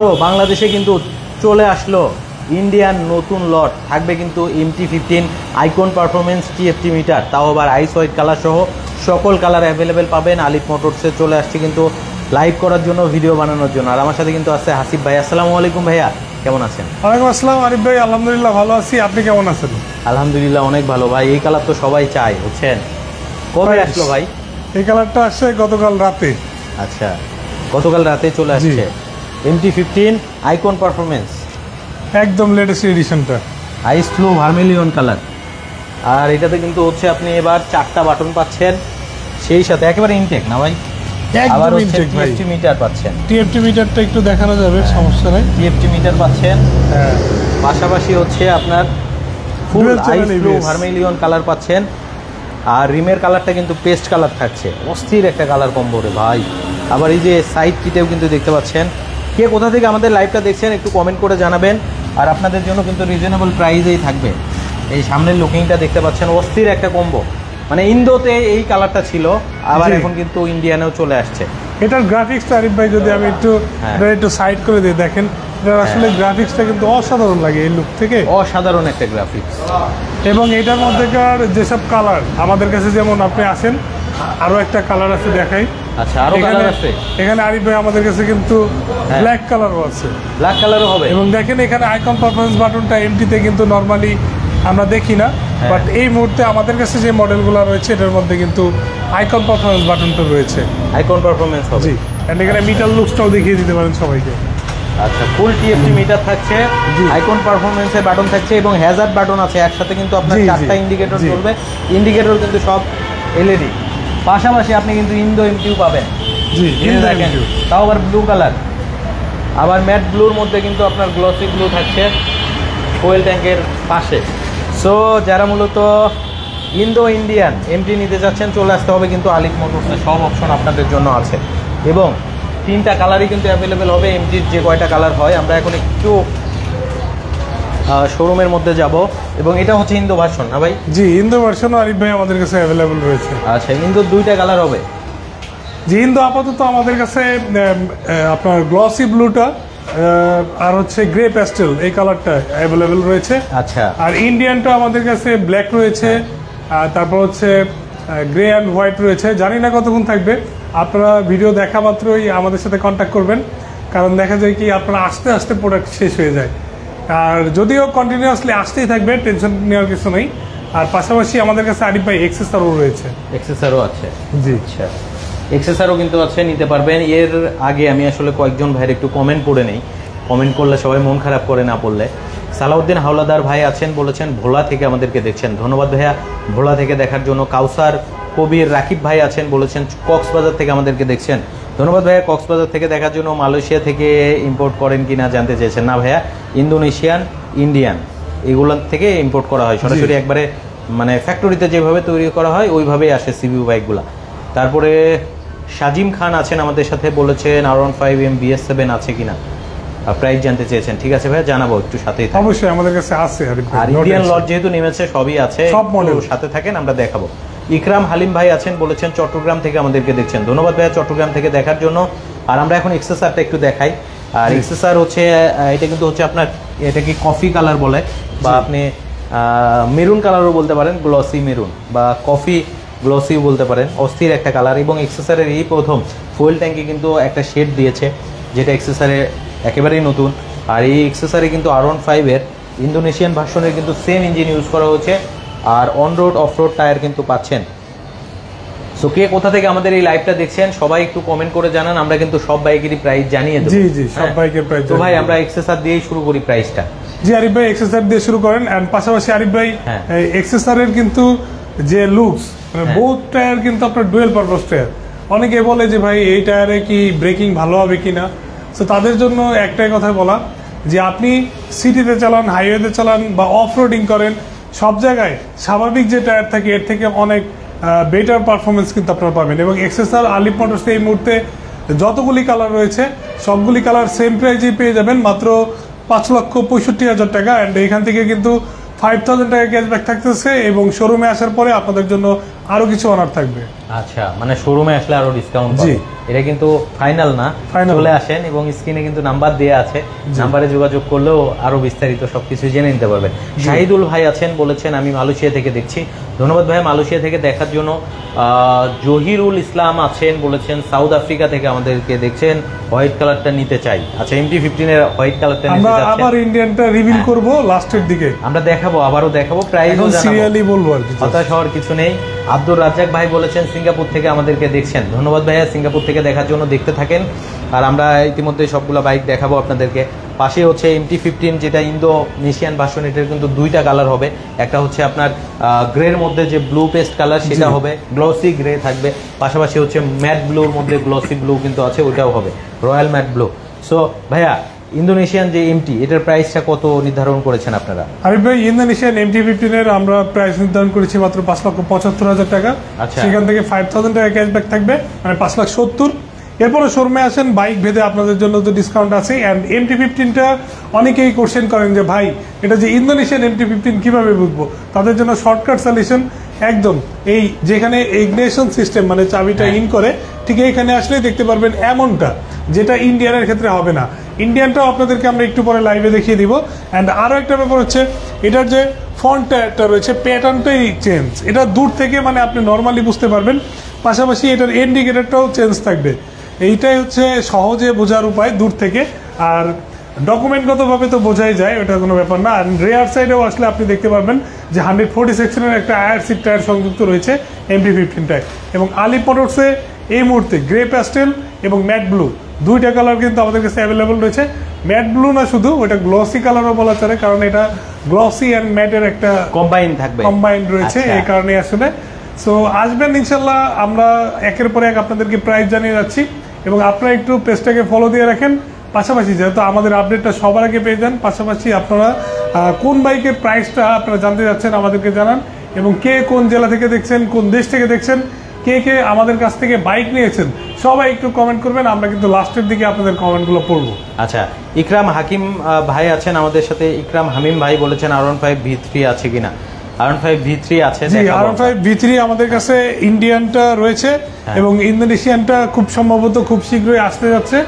তো বাংলাদেশে কিন্তু চলে আসলো ইন্ডিয়ান নতুন লট, থাকবে কিন্তু MT-15 icon performance TFT metre, তাও আবার আইস হোয়াইট কালার সহ সকল কালার অ্যাভেলেবেল পাবেন। আলিফ মোটরসে চলে আসছে কিন্তু লাইভ করার জন্য, ভিডিও বানানোর জন্য। আর আমার সাথে কিন্তু আছে হাসিব ভাই। আসসালামু আলাইকুম ভাইয়া, কেমন আছেন? ওয়ালাইকুম আসসালাম আরিফ ভাই, আলহামদুলিল্লাহ ভালো আছি, আপনি কেমন আছেন? আলহামদুলিল্লাহ অনেক ভালো ভাই। এই কালার তো সবাই চায়, বুঝছেন। কবে আসলো ভাই? এই কালারটা আসছে গতকাল রাতে। আচ্ছা, গতকাল রাতে চলে আসছে MT-15 আইকন পারফরমেন্স, একদম লেটেস্ট এডিশনটা, আইস ব্লু ভার্মিলিয়ন কালার। আর এটাতে কিন্তু হচ্ছে আপনি এবার 4টা বাটন পাচ্ছেন, সেই সাথে একেবারে ইনটেক না ভাই, আবার হচ্ছে TFT মিটার পাচ্ছেন। TFT মিটারটা একটু দেখানো যাবে, সমস্যা নাই। TFT মিটার পাচ্ছেন, হ্যাঁ। পাশাপাশি হচ্ছে আপনার ফুল আইস ব্লু ভার্মিলিয়ন কালার পাচ্ছেন। আর রিমের কালারটা কিন্তু পেস্ট কালার থাকছে, অস্থির একটা কালার কম্বো রে ভাই। আবার এই যে সাইড কিটেও কিন্তু দেখতে পাচ্ছেন। কে কোথা থেকে আমাদের লাইভটা দেখছেন একটু কমেন্ট করে জানাবেন। আর আপনাদের জন্য কিন্তু রিজনেবল প্রাইসেই থাকবে। এই সামনের লুকিংটা দেখতে পাচ্ছেন, অস্থির একটা কম্বো। মানে ইন্দোতে এই কালারটা ছিল, আবার এখন কিন্তু ইন্ডিয়ানেও চলে আসছে। এটার গ্রাফিক্সটা আরিফ ভাই যদি আমি একটু সাইড করে দিই, দেখেন এটার আসলে গ্রাফিক্সটা কিন্তু অসাধারণ লাগে এই লুক থেকে, অসাধারণ একটা গ্রাফিক্স। এবং এটার মধ্যেকার যেসব কালার আমাদের কাছে, যেমন আপনি আসেন আরো একটা কালার আছে দেখাই। আচ্ছা, আরো কালার আছে এখানে আরিফ ভাই আমাদের কাছে কিন্তু ব্ল্যাক কালারও আছে, ব্ল্যাক কালারও হবে। এবং দেখেন এখানে আইকন পারফরমেন্স বাটনটা এমটিতে কিন্তু নরমালি আমরা দেখি না, বাট এই মুহূর্তে আমাদের কাছে যে মডেলগুলো রয়েছে এটার মধ্যে কিন্তু আইকন পারফরমেন্স বাটনটা রয়েছে, আইকন পারফরমেন্স হবে। জি, এন্ড এখানে মিটার লুকসটাও দেখিয়ে দিতে পারেন সবাইকে। আচ্ছা, ফুল TFT মিটার থাকছে, আইকন পারফরমেন্সের বাটন থাকছে এবং হ্যাজার্ড বাটন আছে একসাথে, কিন্তু আপনার 4টা ইন্ডিকেটর চলবে। ইন্ডিকেটর কিন্তু সব LED, পাশাপাশি আপনি কিন্তু ইন্দো MTও পাবেন। জি, ইন্দো MT, তাও আবার ব্লু কালার, আবার ম্যাট ব্লুর মধ্যে কিন্তু আপনার গ্লসি ব্লু থাকছে ফুয়েল ট্যাঙ্কের পাশে। সো যারা মূলত ইন্দো ইন্ডিয়ান MT নিতে যাচ্ছেন, চলে আসতে হবে কিন্তু আলিফ মোটরসে। সব অপশন আপনাদের জন্য আছে এবং 3টা কালারই কিন্তু অ্যাভেলেবেল হবে। MTর যে কয়টা কালার হয়, আমরা এখন একটু শোরুমের মধ্যে যাব। এবং এটা হচ্ছে ইন্দো ভার্সন না ভাই? জি, ইন্দো ভার্সনও আরিফ ভাই আমাদের কাছে অ্যাভেলেবেল রয়েছে। আচ্ছা, ইন্দোর 2টা কালার হবে। জি, ইন্দো আপাতত আমাদের কাছে আপনার গ্লসি ব্লুটা আর হচ্ছে গ্রে প্যাস্টেল এই কালারটা অ্যাভেলেবেল রয়েছে। আচ্ছা, আর ইন্ডিয়ানটা আমাদের কাছে ব্ল্যাক রয়েছে, তারপর হচ্ছে গ্রে অ্যান্ড হোয়াইট রয়েছে। জানি না কতক্ষণ থাকবে, আপনারা ভিডিও দেখা মাত্রই আমাদের সাথে কন্ট্যাক্ট করবেন, কারণ দেখা যায় কি আপনারা আস্তে আস্তে প্রোডাক্ট শেষ হয়ে যায়। আর যদিও কন্টিনিউয়াসলি আসতেই থাকবে, টেনশন নেওয়ার কিছু নেই। আর পাশাপাশি আমাদের কাছে আরিফ ভাই এক্সেসরও রয়েছে। এক্সেসরও আছে? জি, আচ্ছা, এক্সেসরও কিন্তু আছে, নিতে পারবেন। এর আগে আমি আসলে কয়েকজন ভাইয়ের একটু কমেন্ট পড়ে নেই, কমেন্ট করলে সবাই মন খারাপ করে না পড়লে। সালাউদ্দিন হাওলাদার ভাই আছেন, বলেছেন ভোলা থেকে আমাদেরকে দেখছেন, ধন্যবাদ ভাইয়া ভোলা থেকে দেখার জন্য। কাউসার কবির রাকিব ভাই আছেন, বলেছেন কক্সবাজার থেকে আমাদেরকে দেখছেন, ধন্যবাদ ভাইয়া কক্সবাজার থেকে দেখার জন্য। মালয়েশিয়া থেকে ইম্পোর্ট করেন কিনা জানতে চেয়েছেন। না ভাইয়া, ইন্দোনেশিয়ান, ইন্ডিয়ান এগুলোর থেকে ইম্পোর্ট করা হয় সরাসরি, একবারে মানে ফ্যাক্টরিতে যেভাবে তৈরি করা হয় ওইভাবেই আসে সিবিউ বাইকগুলো। তারপরে সাজিম খান আছেন আমাদের সাথে, বলেছেন R15M BS7 আছে কিনা, প্রাইস জানতে চেয়েছেন। ঠিক আছে ভাইয়া, জানাবো, একটু সাথেই থাকেন। অবশ্যই আমাদের কাছে আছে। আর ইন্ডিয়ান লট যেহেতু নেমেছে, সবই আছে, সব মডেল সাথে থাকেন, আমরা দেখাবো। ইকরাম হালিম ভাই আছেন, বলেছেন চট্টগ্রাম থেকে আমাদেরকে দেখছেন, ধন্যবাদ ভাইয়া চট্টগ্রাম থেকে দেখার জন্য। আর আমরা এখন এক্সেসরটা একটু দেখাই। আর এক্সেসর হচ্ছে এটা কিন্তু হচ্ছে আপনার, এটা কি কফি কালার বলে, বা আপনি মেরুন কালারও বলতে পারেন, গ্লসি মেরুন বা কফি গ্লসিও বলতে পারেন। অস্থির একটা কালার। এবং এক্সেসরের এই প্রথম ফুয়েল ট্যাঙ্কি কিন্তু একটা শেড দিয়েছে, যেটা এক্সেসরে একেবারেই নতুন। আর এই এক্সেসরে কিন্তু R15-এর ইন্দোনেশিয়ান ভার্সনের কিন্তু সেম ইঞ্জিন ইউজ করা হচ্ছে। আর on road off road tyre কিন্তু পাচ্ছেন। সো কে কোথা থেকে আমাদের এই লাইভটা দেখছেন সবাই একটু কমেন্ট করে জানান, আমরা কিন্তু সব বাইকেরই প্রাইস জানিয়ে দেব। জি জি, সব বাইকের প্রাইস। তো ভাই আমরা এক্সেসর দিয়েই শুরু করি প্রাইসটা। জি আরিফ ভাই, এক্সেসর দিয়ে শুরু করেন। এন্ড পাশাপাশি আরিফ ভাই এক্সেসরের কিন্তু যে লুকস, মানে বোথ টায়ার কিন্তু আপনার ডুয়েল পারপাস টায়ার। অনেকে বলে যে ভাই এই টায়ারে কি ব্রেকিং ভালো হবে কিনা, সো তাদের জন্য একটাই কথা বলা, যে আপনি সিটিতে চালান, হাইওয়েতে চালান বা অফ রোডিং করেন, সব জায়গায় স্বাভাবিক যে টায়ার থাকে এর থেকে অনেক বেটার পারফরমেন্স কিন্তু আপনারা পাবেন। এবং এক্সেসর আলিফ মোটরসে এই মুহূর্তে যতগুলি কালার রয়েছে সবগুলি কালার সেম প্রাইজেই পেয়ে যাবেন, মাত্র 5,65,000 টাকা। অ্যান্ড এখান থেকে কিন্তু 5,000 টাকা ক্যাশব্যাক থাকতেছে, এবং শোরুমে আসার পরে আপনাদের জন্য আরো কিছু অনার থাকবে। আচ্ছা, মানে শোরুমে আসলে আরো ডিসকাউন্ট পাবে। এটা কিন্তু ফাইনাল না, চলে আসেন এবং স্ক্রিনে কিন্তু নাম্বার দেয়া আছে, নাম্বারে যোগাযোগ করলেও আরো বিস্তারিত সবকিছু জেনে নিতে পারবেন। শাহিদুল ভাই আছেন, বলেছেন আমি মালয়েশিয়া থেকে দেখছি। ধন্যবাদ ভাই মালয়েশিয়া থেকে দেখার জন্য। জহিরুল ইসলাম আছেন, বলেছেন সাউথ আফ্রিকা থেকে আমাদেরকে দেখছেন, হোয়াইট কালারটা নিতে চাই। আচ্ছা, MT-15 এর হোয়াইট কালারটা নিতে চাচ্ছেন। আমরা আবার ইন্ডিয়ানটা রিভিল করব লাস্টের দিকে, আমরা দেখাবো, আবারও দেখাবো, প্রাইসও জানাবো, সিরিয়ালি বলবো আর কি, হতাশ হওয়ার কিছু নেই। আব্দুর রাজ্জাক ভাই বলেছেন সিঙ্গাপুর থেকে আমাদেরকে দেখছেন। ধন্যবাদ ভাইয়া, সিঙ্গাপুর থেকে দেখার জন্য, দেখতে থাকেন। আর আমরা ইতিমধ্যে সবগুলো বাইক দেখাবো আপনাদেরকে। পাশে হচ্ছে MT-15, যেটা ইন্দোনেশিয়ান ভার্সন। এটার কিন্তু দুইটা কালার হবে, একটা হচ্ছে আপনার গ্রের মধ্যে যে ব্লু পেস্ট কালার, সেটা হবে, গ্লসি গ্রে থাকবে। পাশাপাশি হচ্ছে ম্যাট ব্লুর মধ্যে গ্লসি ব্লু কিন্তু আছে, ওইটাও হবে রয়্যাল ম্যাট ব্লু। সো ভাইয়া, ইন্দোনেশিয়ান যে MT, এটার প্রাইসটা কত নির্ধারণ করেছেন আপনারা? আরিফ ভাই, ইন্দোনেশিয়ান MT-15 এর আমরা প্রাইস নির্ধারণ করেছি মাত্র 5,75,000 টাকা। সেখান থেকে 5,000 টাকা ক্যাশব্যাক থাকবে, মানে 5,70,000। এরপরে শোরুমে আসেন, বাইক ভেদে আপনাদের জন্য তো ডিসকাউন্ট আছে। অ্যান্ড MT-15টা অনেকেই কোশ্চেন করেন যে ভাই এটা যে ইন্দোনেশিয়ান MT-15 কিভাবে বুঝবো, তাদের জন্য শর্টকাট সলিউশন একদম এই যেখানে ইগনিশন সিস্টেম, মানে চাবিটা ইন করে ঠিক এইখানে আসলেই দেখতে পারবেন এমনটা, যেটা ইন্ডিয়ানের ক্ষেত্রে হবে না। ইন্ডিয়ানটাও আপনাদেরকে আমরা একটু পরে লাইভে দেখিয়ে দিব। অ্যান্ড আরও একটা ব্যাপার হচ্ছে, এটার যে ফন্টটা রয়েছে, প্যাটার্নটাই চেঞ্জ। এটা দূর থেকে মানে আপনি নর্মালি বুঝতে পারবেন, পাশাপাশি এটার ইন্ডিকেটরটাও চেঞ্জ থাকবে। এইটাই হচ্ছে সহজে বোঝার উপায় দূর থেকে। আর ডকুমেন্টগতভাবে তো বোঝাই যায়, ওটা কোনো ব্যাপার না। আর রেয়ার সাইডেও আসলে আপনি দেখতে পারবেন যে 140 সেকশনের একটা IRC টায়ার সংযুক্ত রয়েছে MT-15টায়। এবং আলিপ মোটরসে এই মুহূর্তে গ্রে প্যাস্টেল এবং ম্যাট ব্লু দুইটা কালার কিন্তু আমাদের কাছে অ্যাভেলেবল রয়েছে। ম্যাট ব্লু না শুধু, ওটা গ্লসি কালারও বলা চলে, কারণ এটা গ্লসি অ্যান্ড ম্যাটের একটা কম্বাইন রয়েছে, এই কারণে আসলে। সো আসবেন ইনশাল্লাহ, আমরা একের পর এক আপনাদেরকে প্রাইস জানিয়ে যাচ্ছি, এবং আপনারা একটু পেজটাকে ফলো দিয়ে রাখেন। পাশাপাশি যেহেতু আমাদের আপডেটটা সবার আগে পেয়ে যান, পাশাপাশি আপনারা কোন বাইকের প্রাইসটা আপনারা জানতে যাচ্ছেন আমাদেরকে জানান, এবং কে কোন জেলা থেকে দেখছেন, কোন দেশ থেকে দেখছেন, কে কে আমাদের কাছ থেকে বাইক নিয়েছেন, সবাই একটু কমেন্ট করবেন। আমরা কিন্তু লাস্টের দিকে আপনাদের কমেন্টগুলো পড়বো। আচ্ছা, ইকরাম হাকিম ভাই আছেন আমাদের সাথে। ইকরাম হামিম ভাই বলেছেন R15 V3 আছে কিনা। R15 V3 আছে, R15 V3 আমাদের কাছে ইন্ডিয়ানটা রয়েছে, এবং ইন্দোনেশিয়ানটা খুব সম্ভবত খুব শীঘ্রই আসতে যাচ্ছে।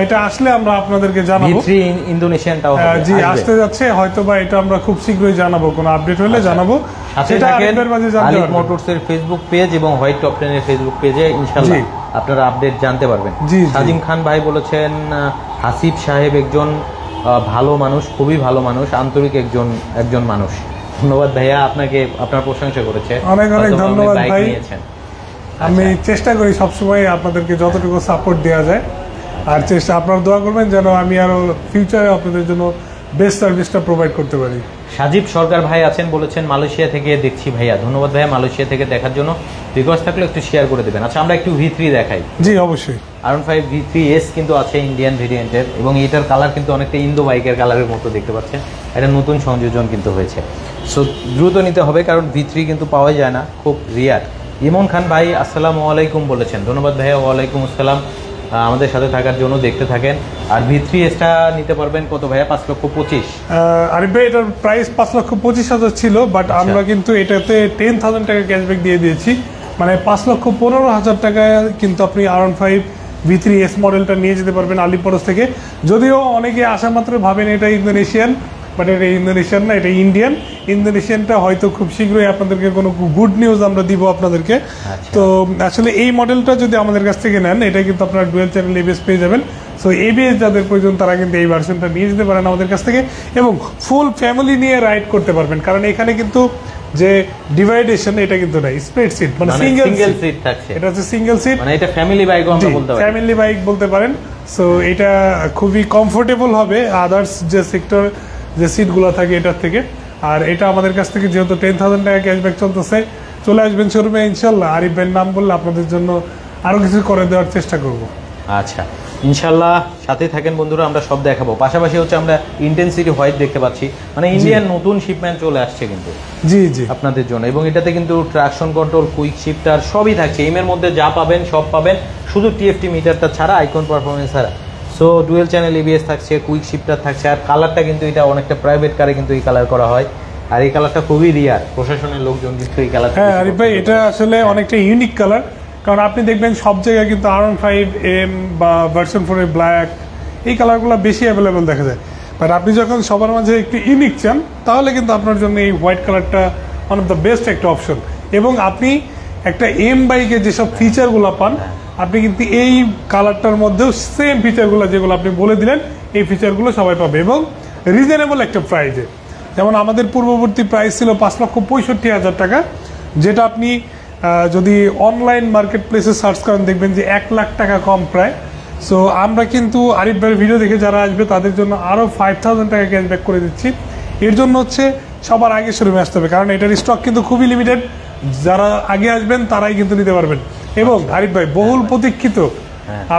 এটা আসলে আমরা আপনাদেরকে জানাবো। V3 ইন্দোনেশিয়ানটাও জি আসতে যাচ্ছে, হয়তো বা এটা আমরা খুব শীঘ্রই জানাবো, কোনো আপডেট হলে জানাবো। সেটা আলিপ মোটরসের ফেসবুক পেজ এবং হোয়াইট টপ 10 এর ফেসবুক পেজে ইনশাআল্লাহ আপনারা আপডেট জানতে পারবেন। সাজিম খান ভাই বলেছেন হাসিব সাহেব একজন ভালো মানুষ, খুবই ভালো মানুষ, আন্তরিক একজন মানুষ। ধন্যবাদ ভাইয়া, আপনাকে আপনার প্রশংসা করেছে, অনেক অনেক ধন্যবাদ ভাই। আমি চেষ্টা করি সবসময় আপনাদেরকে যতটুকু সাপোর্ট দেওয়া যায়, আর চেষ্টা আপনারা দোয়া করবেন যেন আমি আরো ফিউচারে আপনাদের জন্য বেস্ট সার্ভিসটা প্রোভাইড করতে পারি। সাজিব সরকার ভাই আছেন, বলেছেন মালয়েশিয়া থেকে দেখছি ভাইয়া। ধন্যবাদ ভাইয়া, মালয়েশিয়া থেকে দেখার জন্য। রিকোয়েস্ট থাকলে একটু শেয়ার করে দেবেন। আচ্ছা, আমরা একটু V3 দেখাই। জি অবশ্যই। R15 V3S কিন্তু আছে ইন্ডিয়ান ভেরিয়েন্টের, এবং এটার কালার কিন্তু অনেকটা ইন্দো বাইকের কালারের মতো দেখতে পাচ্ছেন। এটা নতুন সংযোজন কিন্তু হয়েছে, সো দ্রুত নিতে হবে, কারণ V3 কিন্তু পাওয়া যায় না, খুব রিয়ার। ইমন খান ভাই আসসালামু আলাইকুম বলেছেন। ধন্যবাদ ভাইয়া, ওয়ালাইকুম আসসালাম, আমাদের সাথে থাকার জন্য। দেখতে থাকেন। আর V3Sটা নিতে পারবেন কত ভাইয়া? 5,25,000। আরিফ ভাই, এটার প্রাইস 5,25,000 ছিল, বাট আমরা কিন্তু এটাতে 10,000 টাকা ক্যাশব্যাক দিয়ে দিয়েছি, মানে 5,15,000 টাকায় কিন্তু আপনি R15 V3S মডেলটা নিয়ে যেতে পারবেন আলিপ মোটরস থেকে। যদিও অনেকে আসা মাত্র ভাবেন এটা ইন্দোনেশিয়ান, বাট এটা ইন্দোনেশিয়ান না, এটা ইন্ডিয়ান। ইন্দোনেশিয়ানটা হয়তো খুব শীঘ্রই আপনাদেরকে কোনো গুড নিউজ আমরা দিব আপনাদেরকে। তো আসলে এই মডেলটা যদি আমাদের কাছ থেকে নেন, এটা কিন্তু আপনারা ডুয়েল চ্যানেল ABS পেয়ে যাবেন। সো ABS যাদের প্রয়োজন তারা কিন্তু এই ভার্সনটা নিয়ে যেতে পারেন আমাদের কাছ থেকে, এবং ফুল ফ্যামিলি নিয়ে রাইড করতে পারবেন, কারণ এখানে কিন্তু যে ডিভাইডেশন এটা কিন্তু নাই, স্প্লিট সিট, মানে সিঙ্গেল সিট থাকছে। এটা হচ্ছে সিঙ্গেল সিট, মানে এটা ফ্যামিলি বাইকও আমরা বলতে পারি, ফ্যামিলি বাইক বলতে পারেন। সো এটা খুবই কমফোর্টেবল হবে আদার্স যে সেক্টর যে সিটগুলো থাকে এটার থেকে। আর এটা আমাদের কাছ থেকে যেহেতু 10,000 টাকা ক্যাশব্যাক চলতেছে, চলে আসবেন শোরুমে ইনশাল্লাহ। আরিফ ভাইয়ের নাম বললে আপনাদের জন্য আরো কিছু করে দেওয়ার চেষ্টা করব। আচ্ছা, ইনশাল্লাহ সাথে থাকেন বন্ধুরা, আমরা সব দেখাবো। পাশাপাশি হচ্ছে আমরা ইন্টেন্সিটি হোয়াইট দেখতে পাচ্ছি, মানে ইন্ডিয়ান নতুন শিপমেন্ট চলে আসছে কিন্তু জি জি আপনাদের জন্য, এবং এটাতে কিন্তু ট্রাকশন কন্ট্রোল, কুইক শিফটার সবই থাকছে। এর মধ্যে যা পাবেন সব পাবেন, শুধু TFT মিটারটা ছাড়া, আইকন পারফরমেন্স ছাড়া। সো ডুয়েল চ্যানেল ABS থাকছে, কুইক শিফটার থাকছে, আর কালারটা কিন্তু এটা অনেকটা প্রাইভেট কারে কিন্তু এই কালার করা হয়, আর এই কালারটা খুবই রিয়ার, প্রশাসনের লোকজন কিন্তু এই কালার। হ্যাঁ আরিফ ভাই, এটা আসলে অনেকটা ইউনিক কালার, কারণ আপনি দেখবেন সব জায়গায় কিন্তু R15M বা ভার্সন 4 এর ব্ল্যাক এই কালারগুলো বেশি অ্যাভেলেবেল দেখা যায়। বাট আপনি যখন সবার মাঝে একটু ইউনিক চান তাহলে কিন্তু আপনার জন্য এই হোয়াইট কালারটা ওয়ান অফ দ্য বেস্ট একটা অপশন। এবং আপনি একটা এম বাইকে যেসব ফিচারগুলো পান, আপনি কিন্তু এই কালারটার মধ্যেও সেম ফিচারগুলো যেগুলো আপনি বলে দিলেন এই ফিচারগুলো সবাই পাবে এবং রিজনেবল একটা প্রাইজে। যেমন আমাদের পূর্ববর্তী প্রাইস ছিল 5,65,000 টাকা, যেটা আপনি যদি অনলাইন মার্কেট প্লেসে সার্চ করেন দেখবেন যে 1 লাখ টাকা কম প্রায়। সো আমরা কিন্তু আরিফ ভাইয়ের ভিডিও দেখে যারা আসবে তাদের জন্য আরও 5,000 টাকা ক্যাশব্যাক করে দিচ্ছি। এর জন্য হচ্ছে সবার আগে শোরুমে আসতে হবে, কারণ এটার স্টক কিন্তু খুবই লিমিটেড। যারা আগে আসবেন তারাই কিন্তু নিতে পারবেন। এবং আরিফ ভাই, বহুল প্রতীক্ষিত,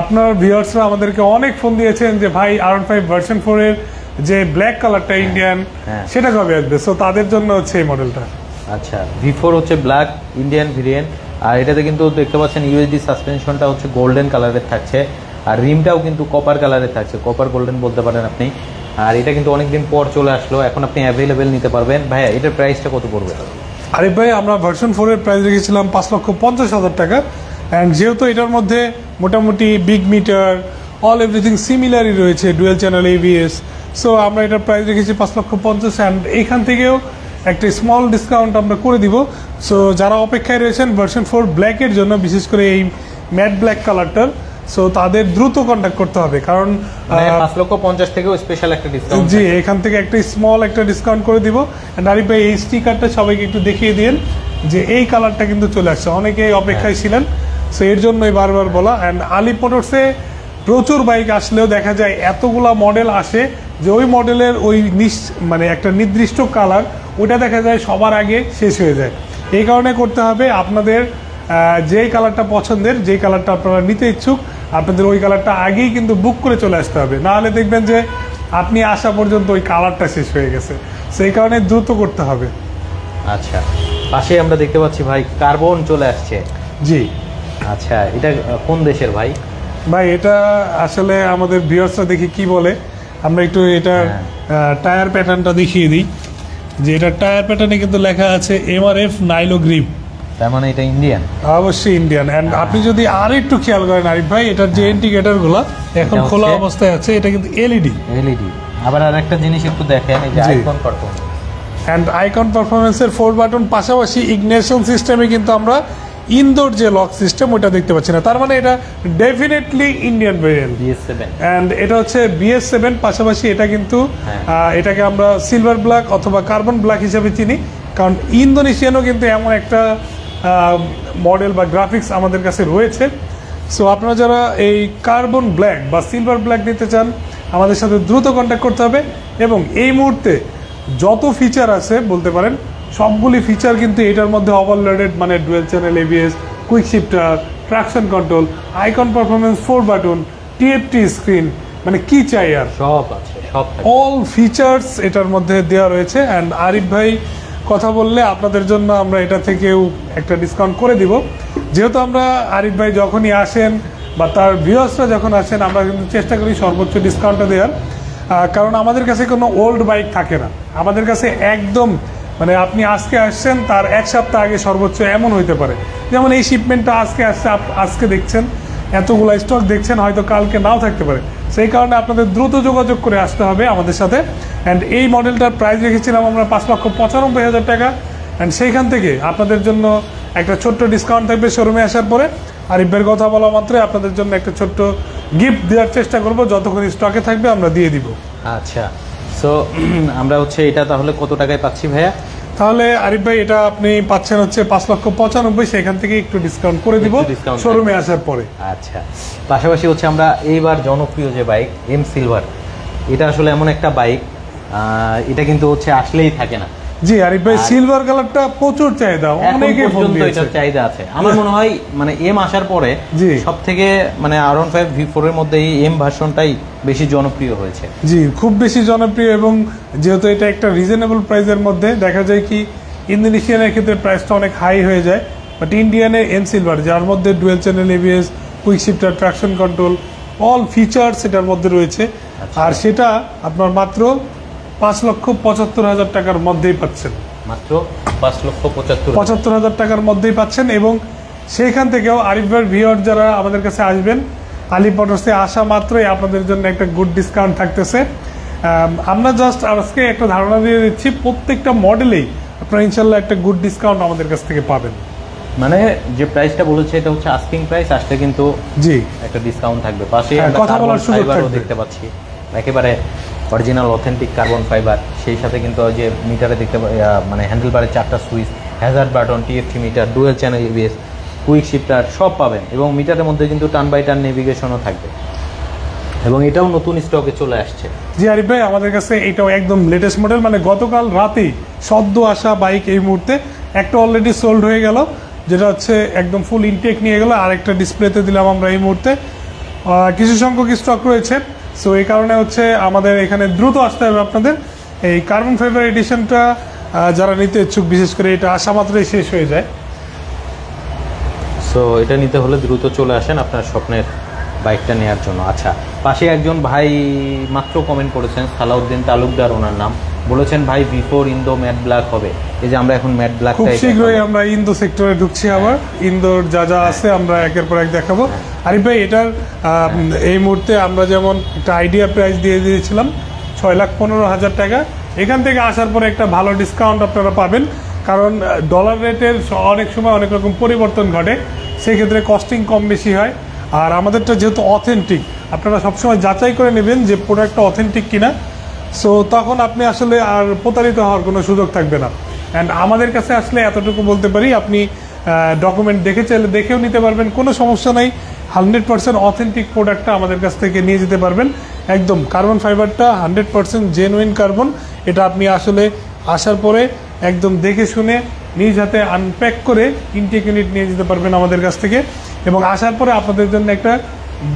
আপনার ভিউয়ার্সরা আমাদেরকে অনেক ফোন দিয়েছেন যে ভাই R15 ভার্সন 4 এর যে ব্ল্যাক কালারটা ইন্ডিয়ান, সেটা কবে আসবে? সো তাদের জন্য হচ্ছে এই মডেলটা। আচ্ছা, V4 হচ্ছে ব্ল্যাক ইন্ডিয়ান ভেরিয়েন্ট, আর এটাতে কিন্তু দেখতে পাচ্ছেন ইউএসডি সাসপেনশনটা হচ্ছে গোল্ডেন কালারের থাকছে, আর রিমটাও কিন্তু কপার কালারের থাকছে, কপার গোল্ডেন বলতে পারেন আপনি। আর এটা কিন্তু অনেকদিন পর চলে আসলো, এখন আপনি অ্যাভেলেবেল নিতে পারবেন। ভাইয়া এটার প্রাইসটা কত পড়বে? আরিফ ভাই, আমরা ভার্সন 4 এর প্রাইস রেখেছিলাম 5,50,000 টাকা। অ্যান্ড যেহেতু এটার মধ্যে মোটামুটি বিগ মিটার অল এভরিথিং সিমিলারই রয়েছে, ডুয়েল চ্যানেল ABS, সো আমরা এটার প্রাইস রেখেছি 5,50,000। অ্যান্ড এইখান থেকেও একটা স্মল ডিসকাউন্ট আমরা করে দিব। সো যারা অপেক্ষায় রয়েছেন ভার্সন 4 ব্ল্যাকের জন্য, বিশেষ করে এই ম্যাট ব্ল্যাক কালারটার, সো তাদের দ্রুত কন্ট্যাক্ট করতে হবে, কারণ 5,50,000 থেকেও স্পেশাল একটা ডিসকাউন্ট। জি, এখান থেকে একটা স্মল একটা ডিসকাউন্ট করে দিব। এন্ড আরিফ ভাই, এই স্টিকারটা সবাইকে একটু দেখিয়ে দিন যে এই কালারটা কিন্তু চলে আসছে, অনেকেই অপেক্ষায় ছিলেন, সো এর জন্যই বারবার বলা। অ্যান্ড আলিফ মোটরসে প্রচুর বাইক আসলেও দেখা যায় এতগুলা মডেল আসে যে ওই মডেলের ওই মানে একটা নির্দিষ্ট কালার ওটা দেখা যায় সবার আগে শেষ হয়ে যায়। এই কারণে করতে হবে আপনাদের যেই কালারটা পছন্দের, যেই কালারটা আপনারা নিতে ইচ্ছুক, আপনাদের ওই কালারটা আগেই কিন্তু বুক করে চলে আসতে হবে, নাহলে দেখবেন যে আপনি আসা পর্যন্ত ওই কালারটা শেষ হয়ে গেছে। সেই কারণে দ্রুত করতে হবে। আচ্ছা, পাশে আমরা দেখতে পাচ্ছি ভাই কার্বন চলে আসছে। জি। আচ্ছা, এটা কোন দেশের ভাই? ভাই এটা আসলে আমাদের ভিউয়ার্সরা দেখি কি বলে, আমরা একটু এটার টায়ার প্যাটার্নটা দেখিয়ে দিই। যে এটা টায়ার প্যাটার্নে কিন্তু লেখা আছে MRF নাইলো গ্রিপ, তার মানে এটা ইন্ডিয়ান? অবশ্যই ইন্ডিয়ান। এন্ড আপনি যদি আর একটু খেয়াল করেন আরিফ ভাই, এটার যে ইন্ডিকেটর গুলো এখন খোলা অবস্থায় আছে, এটা কিন্তু এলইডি। আবার আরেকটা জিনিস একটু দেখেন, এই যে আইকন পারফরম্যান্স, এন্ড আইকন পারফরম্যান্সের 4 বাটন, পাশাপাশি ইগনিশন সিস্টেমে কিন্তু আমরা ইনডোর যে লক সিস্টেম ওটা দেখতে পাচ্ছি না, তার মানে এটা definitely Indian variant BS7। And এটা হচ্ছে BS7, পাশাপাশি এটা কিন্তু এটাকে আমরা সিলভার ব্ল্যাক অথবা কার্বন ব্ল্যাক হিসেবে চিনি, কারণ ইন্দোনেশিয়ানও কিন্তু এমন একটা মডেল বা গ্রাফিক্স আমাদের কাছে রয়েছে। সো আপনারা যারা এই কার্বন ব্ল্যাক বা সিলভার ব্ল্যাক নিতে চান, আমাদের সাথে দ্রুত কন্ট্যাক্ট করতে হবে। এবং এই মুহূর্তে যত ফিচার আছে বলতে পারেন সবগুলি ফিচার কিন্তু এটার মধ্যে ওভারলোডেড, মানে dual channel ABS, quick shifter, traction control, icon performance, 4 button, TFT screen, মানে কি চাই আর সব আছে, সব অল ফিচার্স এটার মধ্যে দেওয়া রয়েছে। অ্যান্ড আরিফ ভাই কথা বললে আপনাদের জন্য আমরা এটা থেকেও একটা ডিসকাউন্ট করে দিব, যেহেতু আমরা আরিফ ভাই যখনই আসেন বা তার ভিউয়ার্সরা যখন আসেন আমরা কিন্তু চেষ্টা করি সর্বোচ্চ ডিসকাউন্টটা দেওয়ার, কারণ আমাদের কাছে কোনো ওল্ড বাইক থাকে না, আমাদের কাছে একদম মানে আপনি আজকে আসছেন তার 1 সপ্তাহ আগে সর্বোচ্চ এমন হইতে পারে, যেমন এই শিপমেন্টটা আজকে আসছে, আজকে দেখছেন এতগুলো স্টক দেখছেন, হয়তো কালকে নাও থাকতে পারে। সেই কারণে আপনাদের দ্রুত যোগাযোগ করে আসতে হবে আমাদের সাথে। অ্যান্ড এই মডেলটার প্রাইস রেখেছিলাম আমরা 5,95,000 টাকা। অ্যান্ড সেইখান থেকে আপনাদের জন্য একটা ছোট্ট ডিসকাউন্ট থাকবে শোরুমে আসার পরে। আরিফ ভাইয়ের কথা বলা মাত্রই আপনাদের জন্য একটা ছোট্ট গিফট দেওয়ার চেষ্টা করব, যতক্ষণ স্টকে থাকবে আমরা দিয়ে দিব। আচ্ছা, সো আমরা হচ্ছে এটা তাহলে কত টাকায় পাচ্ছি ভাইয়া? তাহলে আরিফ ভাই এটা আপনি পাচ্ছেন হচ্ছে 5,95,000, সেখান থেকে একটু ডিসকাউন্ট করে দিব শোরুমে আসার পরে। আচ্ছা, পাশাপাশি হচ্ছে আমরা এইবার জনপ্রিয় যে বাইক M সিলভার, এটা আসলে এমন একটা বাইক, এটা কিন্তু হচ্ছে আসলেই থাকে না। জি আরিফ ভাই, সিলভার কালারটা প্রচুর চাহিদা, অনেকে ফোন দিয়েছে, এটার চাহিদা আছে। আমার মনে হয় মানে M আসার পরে সবথেকে মানে R15 V4 এর মধ্যে এই M ভার্সনটাই বেশি জনপ্রিয় হয়েছে। জি, খুব বেশি জনপ্রিয়। এবং যেহেতু এটা একটা রিজনেবল প্রাইসের মধ্যে, দেখা যায় কি ইন্দোনেশিয়ানের ক্ষেত্রে প্রাইসটা অনেক হাই হয়ে যায়, বাট ইন্ডিয়ানের M সিলভার যার মধ্যে dual channel ABS, quick shifter, traction control, all features এটার মধ্যে রয়েছে, আর সেটা আপনার মাত্র 5,75,000 টাকার মধ্যেই পাচ্ছেন। মাত্র 5,75,000 টাকার মধ্যেই পাচ্ছেন। এবং সেইখান থেকেও আরিফ ভাইয়ের ভিউয়ার যারা আমাদের কাছে আসবেন, আলিফ মোটরসে আসা মাত্রই আপনাদের জন্য একটা গুড ডিসকাউন্ট থাকতেছে। আমরা জাস্ট আজকে একটা ধারণা দিয়ে দিচ্ছি, প্রত্যেকটা মডেলেই আপনারা ইনশাল্লাহ একটা গুড ডিসকাউন্ট আমাদের কাছ থেকে পাবেন। মানে যে প্রাইসটা বলেছে এটা হচ্ছে আস্কিং প্রাইস, আসলে কিন্তু জি একটা ডিসকাউন্ট থাকবে। পাশে কথা বলার সুযোগ থাকবে, দেখতে পাচ্ছি একেবারে অরিজিনাল অথেন্টিক কার্বন ফাইবার। সেই সাথে কিন্তু যে মিটারে দেখতে মানে হ্যান্ডেল বারে 4টা switch, Hazard button, TFT metre, dual channel ABS, quick shifter সব পাবেন। এবং মিটারের মধ্যে কিন্তু টার্ন বাই টার্ন নেভিগেশনও থাকবে, এবং এটাও নতুন স্টকে চলে আসছে। জি আরিফ ভাই, আমাদের কাছে এটাও একদম লেটেস্ট মডেল, মানে গতকাল রাতেই সদ্য আসা বাইক। এই মুহূর্তে একটা অলরেডি সোল্ড হয়ে গেল, যেটা হচ্ছে একদম ফুল ইনটেক নিয়ে গেল, আরেকটা ডিসপ্লেতে দিলাম আমরা এই মুহূর্তে। কিছু সংখ্যক স্টক রয়েছে, সো এই কারণে হচ্ছে আমাদের এখানে দ্রুত আসতে হবে আপনাদের। এই কার্বন ফাইবার এডিশনটা যারা নিতে ইচ্ছুক, বিশেষ করে এটা আসা মাত্রই শেষ হয়ে যায়। সো এটা নিতে হলে দ্রুত চলে আসেন আপনার স্বপ্নের বাইকটা নেওয়ার জন্য। আচ্ছা, পাশে একজন ভাই মাত্র কমেন্ট করেছেন, সালাউদ্দিন তালুকদার ওনার নাম, বলেছেন ভাই বিফোর ইন্দো ম্যাট ব্ল্যাক হবে। এই যে আমরা এখন ম্যাট ব্ল্যাক, খুব শীঘ্রই আমরা ইন্দো সেক্টরে ঢুকছি। আবার ইন্দোর যা যা আছে আমরা একের পর এক দেখাবো। আরিফ ভাই, এটার এই মুহূর্তে আমরা যেমন একটা আইডিয়া প্রাইস দিয়ে দিয়েছিলাম 6,15,000 টাকা, এখান থেকে আসার পরে একটা ভালো ডিসকাউন্ট আপনারা পাবেন। কারণ ডলার রেটের অনেক সময় অনেক রকম পরিবর্তন ঘটে, সেক্ষেত্রে কস্টিং কম বেশি হয়। আর আমাদেরটা যেহেতু অথেন্টিক, আপনারা সবসময় যাচাই করে নেবেন যে প্রোডাক্টটা অথেন্টিক কিনা। সো তখন আপনি আসলে আর প্রতারিত হওয়ার কোনো সুযোগ থাকবে না। অ্যান্ড আমাদের কাছে আসলে এতটুকু বলতে পারি, আপনি ডকুমেন্ট দেখে চাইলে দেখেও নিতে পারবেন, কোনো সমস্যা নেই। 100% অথেন্টিক প্রোডাক্টটা আমাদের কাছ থেকে নিয়ে যেতে পারবেন। একদম কার্বন ফাইবারটা 100% জেনুইন কার্বন। এটা আপনি আসলে আসার পরে একদম দেখে শুনে নিজ হাতে আনপ্যাক করে ইনটেক ইউনিট নিয়ে যেতে পারবেন আমাদের কাছ থেকে। এবং আসার পরে আপনাদের জন্য একটা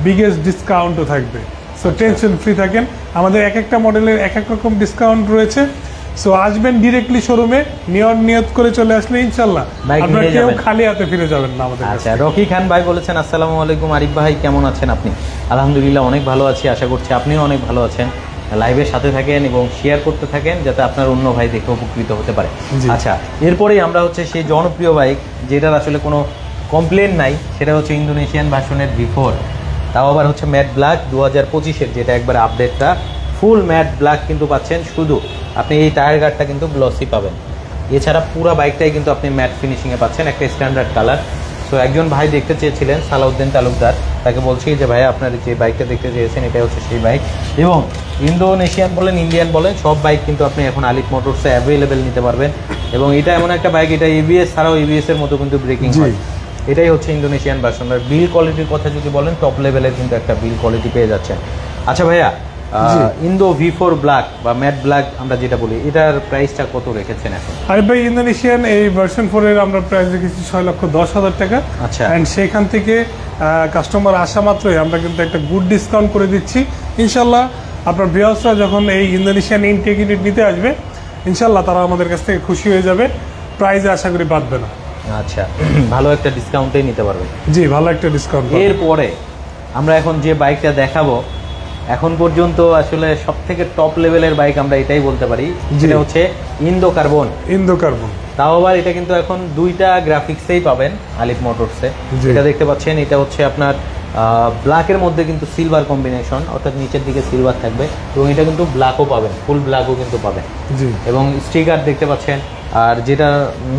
বিগেস্ট ডিসকাউন্টও থাকবে। সো টেনশন ফ্রি থাকেন, আমাদের এক একটা মডেলের এক এক রকম ডিসকাউন্ট রয়েছে। সো আসবেন ডিরেক্টলি শোরুমে, নিয়ত করে চলে আসলে ইনশাল্লাহ আপনারা কেউ খালি হাতে ফিরে যাবেন না আমাদের কাছে। আচ্ছা, রকি খান ভাই বলেছেন, আসসালামু আলাইকুম আরিফ ভাই, কেমন আছেন আপনি? আলহামদুলিল্লাহ অনেক ভালো আছি, আশা করছি আপনিও অনেক ভালো আছেন। লাইভের সাথে থাকেন এবং শেয়ার করতে থাকেন, যাতে আপনার অন্য ভাই দেখে উপকৃত হতে পারে। আচ্ছা, এরপরেই আমরা হচ্ছে সেই জনপ্রিয় বাইক যেটার আসলে কোনো কমপ্লেন নাই, সেটা হচ্ছে ইন্দোনেশিয়ান ভার্সনের V4, তাও আবার হচ্ছে ম্যাট ব্ল্যাক 2025-এর, যেটা একবার আপডেটটা ফুল ম্যাট ব্ল্যাক কিন্তু পাচ্ছেন। শুধু আপনি এই টায়ার গার্ডটা কিন্তু গ্লসি পাবেন, এছাড়া পুরো বাইকটাই কিন্তু আপনি ম্যাট ফিনিশিংয়ে পাচ্ছেন, একটা স্ট্যান্ডার্ড কালার। সো একজন ভাই দেখতে চেয়েছিলেন, সালাউদ্দিন তালুকদার, তাকে বলছি যে ভাই আপনার যে বাইকটা দেখতে চেয়েছেন এটা হচ্ছে সেই বাইক। এবং ইন্দোনেশিয়ান বলেন, ইন্ডিয়ান বলেন, সব বাইক কিন্তু আপনি এখন আলিফ মোটরসে অ্যাভেলেবেল নিতে পারবেন। এবং এটা এমন একটা বাইক, এটা এবিএস ছাড়াও এবিএস এর মতো কিন্তু ব্রেকিং হয়। এটাই হচ্ছে ইন্দোনেশিয়ান ভার্সনের। বিল কোয়ালিটির কথা যদি বলেন, টপ লেভেলের কিন্তু একটা বিল কোয়ালিটি পেয়ে যাচ্ছেন। আচ্ছা ভাইয়া, ইন্দো V4 ব্ল্যাক বা ম্যাট ব্ল্যাক আমরা যেটা বলি, এটার প্রাইসটা কত রেখেছেন এখন? আরিফ ভাই, ইন্দোনেশিয়ান এই ভার্সন 4 এর আমরা প্রাইস রেখেছি 6,10,000 টাকা। আচ্ছা, এন্ড সেখান থেকে কাস্টমার আসা মাত্রই আমরা কিন্তু একটা গুড ডিসকাউন্ট করে দিচ্ছি ইনশাল্লাহ। আপনার ভিউয়ার্সরা যখন এই ইন্দোনেশিয়ান ইনটেক ইউনিট নিতে আসবে, ইনশাল্লাহ তারা আমাদের কাছ থেকে খুশি হয়ে যাবে, প্রাইসে আশা করি বাঁধবে না। আচ্ছা, ভালো একটা ডিসকাউন্টেই নিতে পারবেন। জি, ভালো একটা ডিসকাউন্ট। এরপরে আমরা এখন যে বাইকটা দেখাবো, এখন পর্যন্ত আসলে সব থেকে টপ লেভেলের বাইক আমরা এটাই বলতে পারি, যেটা হচ্ছে ইন্দো কার্বন। তাও আবার এটা কিন্তু এখন দুইটা গ্রাফিক্সেই পাবেন আলিফ মোটরসে। এটা দেখতে পাচ্ছেন, এটা হচ্ছে আপনার ব্ল্যাকের মধ্যে কিন্তু সিলভার কম্বিনেশন, অর্থাৎ নিচের দিকে সিলভার থাকবে, এবং এটা কিন্তু ব্ল্যাকও পাবেন, ফুল ব্ল্যাকও কিন্তু পাবেন। এবং স্টিকার দেখতে পাচ্ছেন। আর যেটা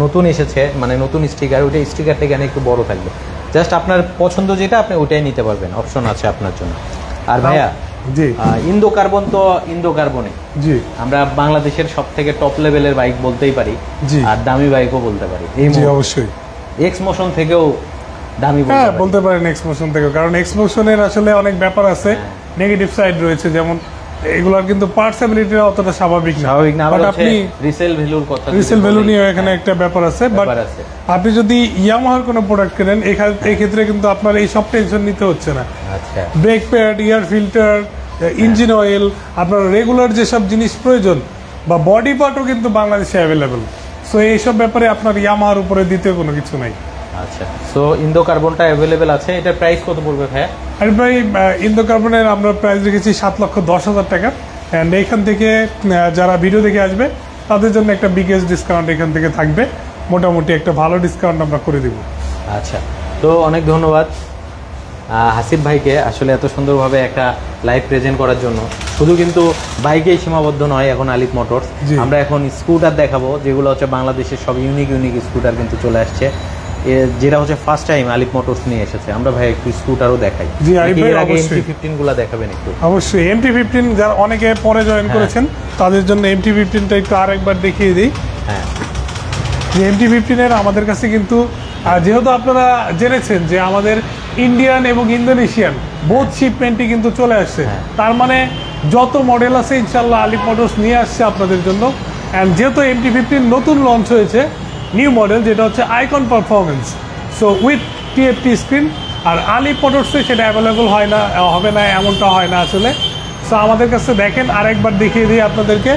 নতুন এসেছে, মানে নতুন স্টিকার, ওইটা স্টিকারটা এখানে একটু বড় থাকবে। জাস্ট আপনার পছন্দ যেটা আপনি ওইটাই নিতে পারবেন, অপশন আছে আপনার জন্য। আর ভাইয়া, ইন্দো কার্বন তো ইন্দো কার্বনে আমরা বাংলাদেশের সব থেকে টপ লেভেলের বাইক বলতেই পারি, আর দামি বাইকও বলতে পারি। অবশ্যই এক্স মোশন থেকেও দামি বলতে পারেন, এক্স মোশন থেকেও। কারণ এক্স মোশনের আসলে অনেক ব্যাপার আছে, নেগেটিভ সাইড রয়েছে, যেমন এগুলোর কিন্তু পার্টসেবিলিটি অতটা স্বাভাবিক না। বাট আপনি রিসেল ভ্যালুর কথা, রিসেল ভ্যালু নিয়ে এখানে একটা ব্যাপার আছে। বাট আপনি যদি ইয়ামাহার কোনো প্রোডাক্ট কেনেন, এই ক্ষেত্রে কিন্তু আপনার এই সব টেনশন নিতে হচ্ছে না। আচ্ছা, brake pad, air filter, engine oil, আপনার রেগুলার যেসব জিনিস প্রয়োজন বা বডি পার্টও কিন্তু বাংলাদেশে অ্যাভেলেবেল। সো এইসব ব্যাপারে আপনার ইয়ামাহার উপরে দিতে কোনো কিছু নাই। আচ্ছা, সো ইন্দো কার্বনটা অ্যাভেলেবেল আছে। এটার প্রাইস কত পড়বে ভাইয়া? আরে ভাই, ইন্দো কার্বনের আমরা প্রাইস রেখেছি 7,10,000 টাকা। অ্যান্ড এইখান থেকে যারা ভিডিও দেখে আসবে তাদের জন্য একটা বিগেস্ট ডিসকাউন্ট এখান থেকে থাকবে, মোটামুটি একটা ভালো ডিসকাউন্ট আমরা করে দেব। আচ্ছা, তো অনেক ধন্যবাদ হাসিব ভাইকে আসলে এত সুন্দরভাবে একটা লাইভ প্রেজেন্ট করার জন্য। শুধু কিন্তু বাইকেই সীমাবদ্ধ নয়, এখন আলিফ মোটরস আমরা এখন স্কুটার দেখাবো, যেগুলো হচ্ছে বাংলাদেশের সব ইউনিক স্কুটার কিন্তু চলে আসছে, যেটা হচ্ছে ফার্স্ট টাইম আলিফ মোটরস নিয়ে এসেছে। আমরা ভাই একটু স্কুটারও দেখাই। জি আরিফ ভাই, অবশ্যই MT-15 গুলো দেখাবেন একটু। অবশ্যই MT-15 যারা অনেকে পরে জয়েন করেছেন তাদের জন্য MT-15টা একটু আরেকবার দেখিয়ে দিই। হ্যাঁ, যে MT-15 এর আমাদের কাছে কিন্তু যেহেতু আপনারা জেনেছেন যে আমাদের ইন্ডিয়ান এবং ইন্দোনেশিয়ান বোথ শিপমেন্টই কিন্তু চলে আসছে, তার মানে যত মডেল আছে ইনশাল্লাহ আলিফ মোটরস নিয়ে আসছে আপনাদের জন্য। অ্যান্ড যেহেতু MT-15 নতুন লঞ্চ হয়েছে নিউ মডেল, যেটা হচ্ছে icon performance, so with TFT screen, আর আলিফ মোটরসে সেটা অ্যাভেলেবল হয় না, হবে না এমনটা হয় না আসলে। সো আমাদের কাছে দেখেন, আরেকবার দেখিয়ে দিই আপনাদেরকে।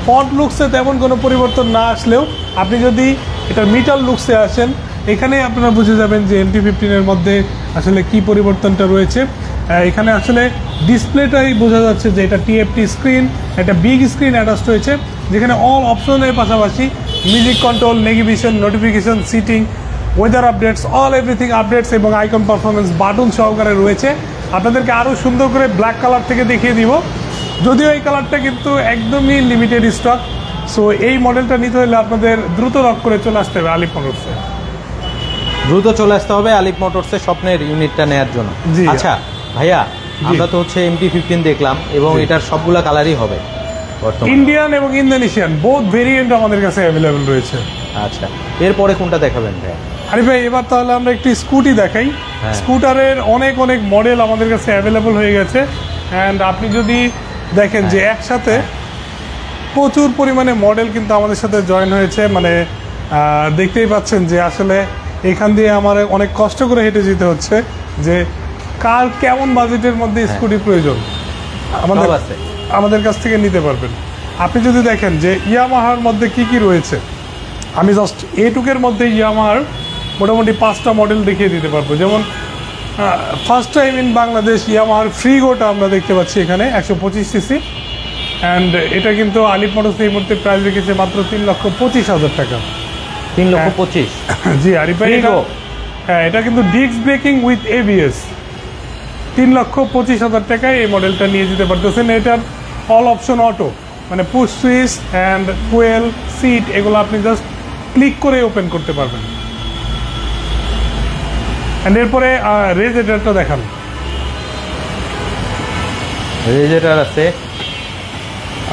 ফন্ট লুকসে তেমন কোনো পরিবর্তন না আসলেও আপনি যদি এটার মিটার লুকসে আসেন, এখানেই আপনারা বুঝে যাবেন যে MT-15 এর মধ্যে আসলে কি পরিবর্তনটা রয়েছে। এখানে আসলে ডিসপ্লেটাই বোঝা যাচ্ছে যে এটা TFT স্ক্রিন, একটা বিগ স্ক্রিন অ্যাটাচ রয়েছে, যেখানে অল অপশনের পাশাপাশি music control, navigation, notification, setting, weather updates, all everything updates এবং আইকন পারফরমেন্স বাটন সহকারে রয়েছে। আপনাদেরকে আরও সুন্দর করে ব্ল্যাক কালার থেকে দেখিয়ে দিব, যদিও এই কালারটা কিন্তু একদমই লিমিটেড স্টক। সো এই মডেলটা নিতে হলে আপনাদের দ্রুত রক করে চলে আসতে হবে আলিফ মোটরসে, দ্রুত চলে আসতে হবে আলিফ মোটরসের স্বপ্নের ইউনিটটা নেওয়ার জন্য। আচ্ছা ভাইয়া, আমরা তো হচ্ছে MT-15 দেখলাম এবং এটার সবগুলা কালারই হবে ইন্ডিয়ান এবং ইন্দোনেশিয়ান বোথ ভেরিয়েন্ট আমাদের কাছে অ্যাভেলেবল রয়েছে। আচ্ছা, এরপরে কোনটা দেখাবেন ভাই? আরে ভাই, এবার তাহলে আমরা একটি স্কুটি দেখাই। স্কুটারের অনেক মডেল আমাদের কাছে অ্যাভেলেবল হয়ে গেছে। অ্যান্ড আপনি যদি দেখেন যে একসাথে প্রচুর পরিমাণে মডেল কিন্তু আমাদের সাথে জয়েন হয়েছে, মানে দেখতেই পাচ্ছেন যে আসলে এখান দিয়ে আমার অনেক কষ্ট করে হেঁটে যেতে হচ্ছে যে কার কেমন বাজেটের মধ্যে স্কুটি প্রয়োজন আমাদের কাছ থেকে নিতে পারবেন। আপনি যদি দেখেন যে ইয়ামাহার মধ্যে কি কি রয়েছে, আমি জাস্ট এটুকের মধ্যে ইয়ামাহার মোটামুটি 5টা মডেল দেখিয়ে দিতে পারবো। যেমন ফার্স্ট টাইম ইন বাংলাদেশ ইয়ামাহার ফ্রিগোটা আমরা দেখতে পাচ্ছি এখানে 125 সিসি, অ্যান্ড এটা কিন্তু আলিফ মোটরস এই মুহূর্তে প্রাইস রেখেছে মাত্র 3,25,000 টাকা। 3,25,000? জি আরিফ ভাই, হ্যাঁ এটা কিন্তু ডিস্ক ব্রেকিং উইথ ABS, 3,25,000 টাকায় এই মডেলটা নিয়ে যেতে পারতেছেন। এটার অল অপশন অটো, মানে push switch and fuel, seat, এগুলো আপনি জাস্ট ক্লিক করে ওপেন করতে পারবেন। অ্যান্ড এরপরে রেজেটারটা দেখান। রেজেটার আছে,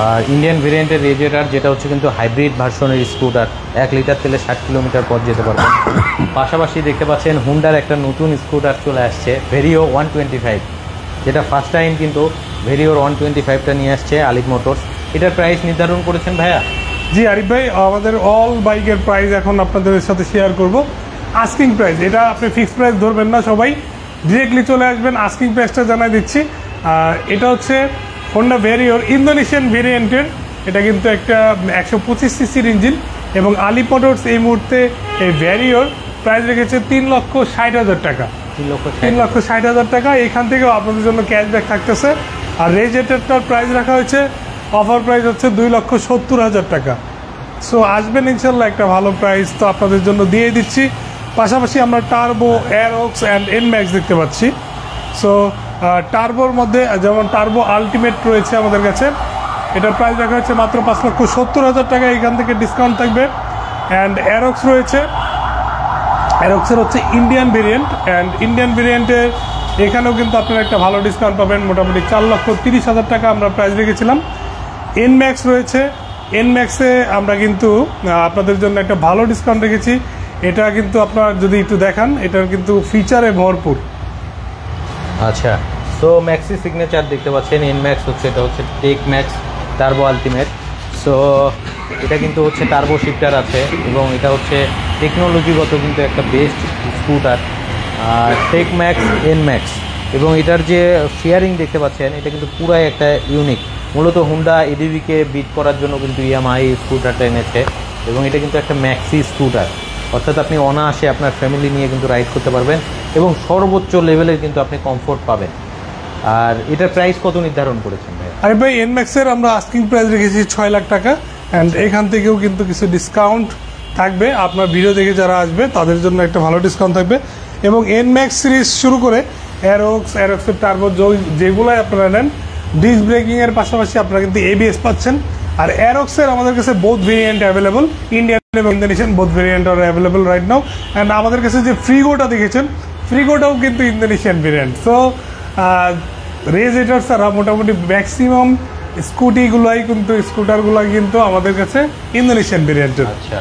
আর ইন্ডিয়ান ভেরিয়েন্টের রেজেটার, যেটা হচ্ছে কিন্তু হাইব্রিড ভার্সনের স্কুটার, 1 লিটার তেলে 60 কিলোমিটার পথ যেতে পারবেন। পাশাপাশি দেখতে পাচ্ছেন হুন্ডার একটা নতুন স্কুটার চলে আসছে, ভেরিও 125, যেটা ফার্স্ট টাইম কিন্তু ভেরিওর 125টা নিয়ে আসছে আলিফ মোটরস। এটার প্রাইস নির্ধারণ করেছেন ভাইয়া? জি আরিফ ভাই, আমাদের অল বাইকের প্রাইস এখন আপনাদের সাথে শেয়ার করব। আস্কিং প্রাইস, এটা আপনি ফিক্সড প্রাইস ধরবেন না, সবাই ডিরেক্টলি চলে আসবেন। আস্কিং প্রাইসটা জানাই দিচ্ছি। এটা হচ্ছে হোন্ডা ভেরিওর ইন্দোনেশিয়ান ভেরিয়েন্টের, এটা কিন্তু একটা 125 সিসির ইঞ্জিন, এবং আলিফ মোটরস এই মুহূর্তে এই ভেরিওর প্রাইস রেখেছে 3,60,000 টাকা। 3,60,000 টাকা। এখান থেকেও আপনাদের জন্য ক্যাশব্যাক থাকতেছে। আর রেজেটারটার প্রাইস রাখা হয়েছে, অফার প্রাইস হচ্ছে 2,70,000 টাকা। সো আসবেন ইনশাল্লাহ, একটা ভালো প্রাইস তো আপনাদের জন্য দিয়ে দিচ্ছি। পাশাপাশি আমরা টার্বো, অ্যারক্স অ্যান্ড এনম্যাক্স দেখতে পাচ্ছি। সো টার্বোর মধ্যে যেমন টার্বো আলটিমেট রয়েছে আমাদের কাছে, এটার প্রাইস রাখা হচ্ছে মাত্র 5,70,000 টাকা, এখান থেকে ডিসকাউন্ট থাকবে। অ্যান্ড অ্যারক্স রয়েছে, অ্যারক্সের হচ্ছে ইন্ডিয়ান ভেরিয়েন্ট, অ্যান্ড ইন্ডিয়ান ভেরিয়েন্টের এখানেও কিন্তু আপনারা একটা ভালো ডিসকাউন্ট পাবেন, মোটামুটি 4,30,000 টাকা আমরা প্রাইস রেখেছিলাম। এনম্যাক্স রয়েছে, এনম্যাক্সে আমরা কিন্তু আপনাদের জন্য একটা ভালো ডিসকাউন্ট রেখেছি। এটা কিন্তু আপনারা যদি একটু দেখান, এটার কিন্তু ফিচারে ভরপুর। আচ্ছা, তো ম্যাক্সি সিগনেচার দেখতে পাচ্ছেন, এনম্যাক্স হচ্ছে, এটা হচ্ছে tech max turbo ultimate. So এটা কিন্তু হচ্ছে টার্বো শিফটার আছে, এবং এটা হচ্ছে টেকনোলজিগত কিন্তু একটা বেস্ট স্কুটার, টেক ম্যাক্স এনম্যাক্স। এবং এটার যে ফিয়ারিং দেখতে পাচ্ছেন, এটা কিন্তু পুরাই একটা ইউনিক, মূলত হুন্ডা এডিভিকে বিট করার জন্য কিন্তু ইয়ামাহা এই স্কুটারটা এনেছে। এবং এটা কিন্তু একটা ম্যাক্সি স্কুটার, অর্থাৎ আপনি অনায়াসে আপনার ফ্যামিলি নিয়ে কিন্তু রাইড করতে পারবেন, এবং সর্বোচ্চ লেভেলের কিন্তু আপনি কমফোর্ট পাবেন। আর এটার প্রাইস কত নির্ধারণ করেছেন ভাই? আরে ভাই এনম্যাক্স এর আমরা আস্কিং প্রাইস রেখেছি 6 লাখ টাকা, এন্ড এখান থেকেও কিন্তু কিছু ডিসকাউন্ট থাকবে। আপনার ভিডিও দেখে যারা আসবে তাদের জন্য একটা ভালো ডিসকাউন্ট থাকবে। এবং এনম্যাক্স সিরিজ শুরু করে অ্যারোক্সের টার্বো যেগুলোই আপনারা নেন, ডিস্ক ব্রেকিং এর পাশাপাশি আপনারা কিন্তু এবিএস পাচ্ছেন। আর অ্যারোক্সের আমাদের কাছে বোথ ভেরিয়েন্ট অ্যাভেলেবল, ইন্ডিয়ান এবং Indonesian both variant R available right now. And আমাদের কাছে যে ফ্রিগোটা দেখেছেন, ফ্রিগোটাও কিন্তু ইন্দোনেশিয়ান ভেরিয়েন্ট। সো রেজ এটার ছাড়া মোটামুটি ম্যাক্সিমাম স্কুটারগুলাই কিন্তু আমাদের কাছে ইন্দোনেশিয়ান ভেরিয়েন্টের। আচ্ছা।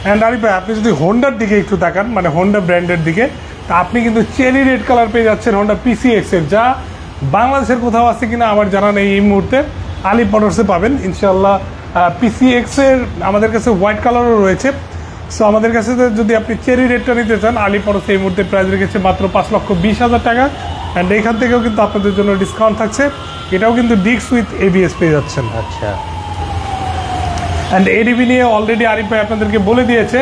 অ্যান্ড আরিফ ভাই আপনি যদি হোন্ডার দিকে একটু তাকান, মানে হোন্ডা ব্র্যান্ডের দিকে, তা আপনি কিন্তু চেরি রেড কালার পেয়ে যাচ্ছেন হোন্ডা PCX এর, যা বাংলাদেশের কোথাও আছে কিনা আমার জানা নেই এই মুহূর্তে। আলিফ মোটরসে পাবেন ইনশাল্লাহ। PCX এর আমাদের কাছে হোয়াইট কালারও রয়েছে। সো আমাদের কাছে যদি আপনি চেরি রেডটা নিতে চান, আলিফ মোটরসে এই মুহূর্তে প্রাইস রেখেছে মাত্র 5,20,000 টাকা। অ্যান্ড এখান থেকেও কিন্তু আপনাদের জন্য ডিসকাউন্ট থাকছে। এটাও কিন্তু ডিস্ক উইথ ABS পেয়ে যাচ্ছেন। আচ্ছা। অ্যান্ড এডিবি নিয়ে অলরেডি আরিফ ভাই আপনাদেরকে বলে দিয়েছে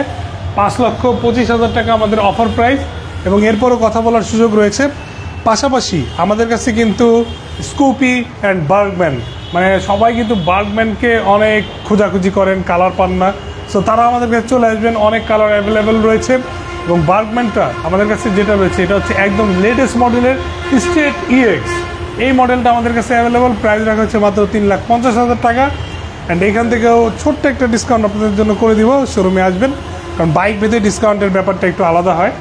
5,25,000 টাকা আমাদের অফার প্রাইস, এবং এরপরও কথা বলার সুযোগ রয়েছে। পাশাপাশি আমাদের কাছে কিন্তু স্কুপি অ্যান্ড বার্গম্যান, মানে সবাই কিন্তু বার্গম্যানকে অনেক খোঁজাখুঁজি করেন, কালার পান না। সো তারা আমাদের কাছে চলে আসবেন, অনেক কালার অ্যাভেলেবেল রয়েছে। এবং বার্গম্যানটা আমাদের কাছে যেটা রয়েছে এটা হচ্ছে একদম লেটেস্ট মডেলের স্ট্রেট EX। এই মডেলটা আমাদের কাছে অ্যাভেলেবেল, প্রাইস রাখা হচ্ছে মাত্র 3,50,000 টাকা। অ্যান্ড এখান থেকেও ছোট্ট একটা ডিসকাউন্ট আপনাদের জন্য করে দিব, শোরুমে আসবেন, কারণ বাইক ভেদে ডিসকাউন্টের ব্যাপারটা একটু আলাদা হয়।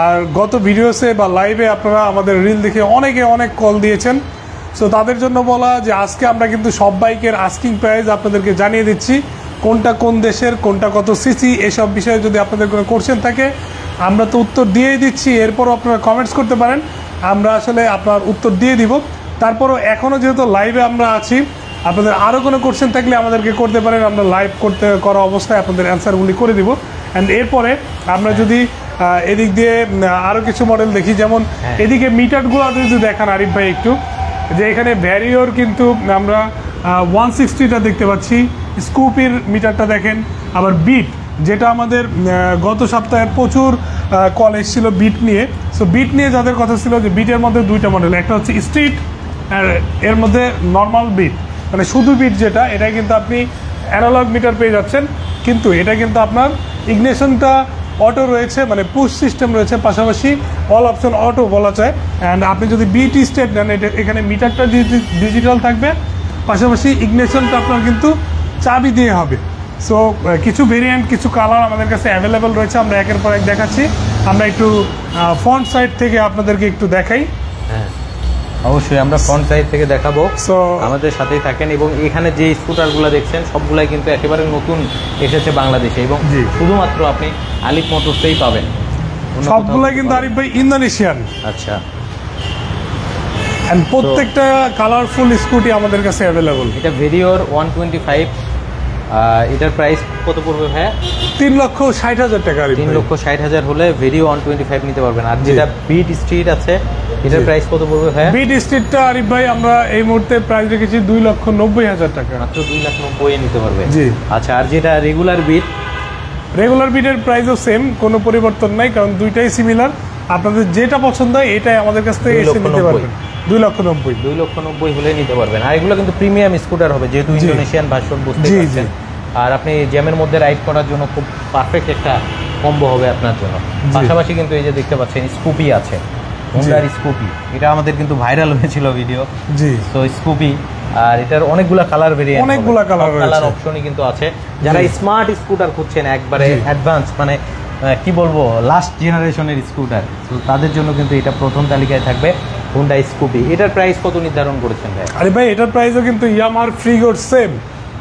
আর গত ভিডিওসে বা লাইভে আপনারা আমাদের রিল দেখে অনেক কল দিয়েছেন। সো তাদের জন্য বলা যে আজকে আমরা কিন্তু সব বাইকের আস্কিং প্রাইস আপনাদেরকে জানিয়ে দিচ্ছি, কোনটা কোন দেশের, কোনটা কত সিসি, এসব বিষয়ে যদি আপনাদের কোনো কোশ্চেন থাকে আমরা তো উত্তর দিয়েই দিচ্ছি। এরপরও আপনারা কমেন্টস করতে পারেন, আমরা আসলে আপনার উত্তর দিয়ে দিব। তারপরও এখনও যেহেতু লাইভে আমরা আছি, আপনাদের আরও কোনো কোশ্চেন থাকলে আমাদেরকে করতে পারেন, আমরা লাইভ করা অবস্থায় আপনাদের অ্যান্সারগুলি করে দিব। অ্যান্ড এরপরে আমরা যদি এদিক দিয়ে আরও কিছু মডেল দেখি, যেমন এদিকে মিটারগুলো যদি দেখান আরিফ ভাই একটু, যে এখানে ভ্যারিওর কিন্তু আমরা 160টা দেখতে পাচ্ছি, স্কুপির মিটারটা দেখেন, আবার বিট, যেটা আমাদের গত সপ্তাহের প্রচুর কল এসেছিল বিট নিয়ে। সো বিট নিয়ে যাদের কথা ছিল, যে বিটের মধ্যে দুইটা মডেল, একটা হচ্ছে স্ট্রিট আর এর মধ্যে নর্মাল বিট, মানে শুধু বিট যেটা, এটা কিন্তু আপনি অ্যানালগ মিটার পেয়ে যাচ্ছেন, কিন্তু এটা কিন্তু আপনার ইগনিশনটা অটো রয়েছে, মানে পুশ সিস্টেম রয়েছে, পাশাপাশি অল অপশন অটো বলা যায়। অ্যান্ড আপনি যদি বিট স্টেট নেন, এখানে মিটারটা ডিজিটাল থাকবে, পাশাপাশি ইগনিশনটা আপনার কিন্তু চাবি দিয়ে হবে। সো কিছু ভেরিয়েন্ট, কিছু কালার আমাদের কাছে অ্যাভেলেবেল রয়েছে, আমরা একের পর এক দেখাচ্ছি। আমরা একটু ফ্রন্ট সাইড থেকে আপনাদেরকে একটু দেখাই। হ্যাঁ, অবশ্যই আমরা ফ্রন্ট সাইড থেকে দেখাবো, সো আমাদের সাথেই থাকেন। এবং এখানে যে স্কুটারগুলো দেখছেন সবগুলাই কিন্তু একেবারে নতুন এসেছে বাংলাদেশে, এবং শুধুমাত্র আপনি আলিফ মোটরসেই পাবেন। সবগুলাই কিন্তু আরিফ ভাই ইন্দোনেশিয়ান। আচ্ছা। এন্ড প্রত্যেকটা কালারফুল স্কুটি আমাদের কাছে অ্যাভেলেবল। এটা ভেরিওর 125, এটার প্রাইস কত পড়বে ভাইয়া? 3,60,000 টাকা। 3,60,000 হলে ভেরিও 125 নিতে পারবেন। আর যেটা বিট স্ট্রিট আছে, এটার প্রাইস কত পড়বে ভাইয়া? বিট স্ট্রিটটা আরিফ ভাই আমরা এই মুহূর্তে প্রাইস রেখেছি 2,90,000 টাকা। মাত্র 2,90,000 নিতে পারবে। জি। আচ্ছা, আর যেটা রেগুলার বিটের প্রাইসও সেম, কোনো পরিবর্তন নাই, কারণ দুইটাই সিমিলার। আপনাদের যেটা পছন্দ হয় এটাই আমাদের কাছ থেকে এসে নিতে পারবেন। 2,90,000 হলে নিতে পারবেন। আর এগুলো কিন্তু প্রিমিয়াম স্কুটার হবে, যেহেতু ইন্দোনেশিয়ান ভার্সন, বুঝতে পারছেন। আর আপনি জ্যামের মধ্যে রাইড করার জন্য খুব পারফেক্ট একটা কম্বো হবে আপনার জন্য। পাশাপাশি কিন্তু এই যে দেখতে পাচ্ছেন স্কুপি আছে, হোন্ডার স্কুপি, এটা আমাদের কিন্তু ভাইরাল হয়েছিল ভিডিও। জি। তো স্কুপি, আর এটার অনেকগুলা কালার ভেরিয়েন্ট, অনেকগুলা কালার অপশনই কিন্তু আছে। যারা স্মার্ট স্কুটার খুঁজছেন, একবারে অ্যাডভান্স, মানে কি বলবো, লাস্ট জেনারেশনের স্কুটার, তো তাদের জন্য কিন্তু এটা প্রথম তালিকায় থাকবে, হোন্ডা স্কুপি। এটার প্রাইস কত নির্ধারণ করেছেন ভাই? আরে ভাই এটার প্রাইসও কিন্তু ইয়ামাহার ফ্রিগোর সেম,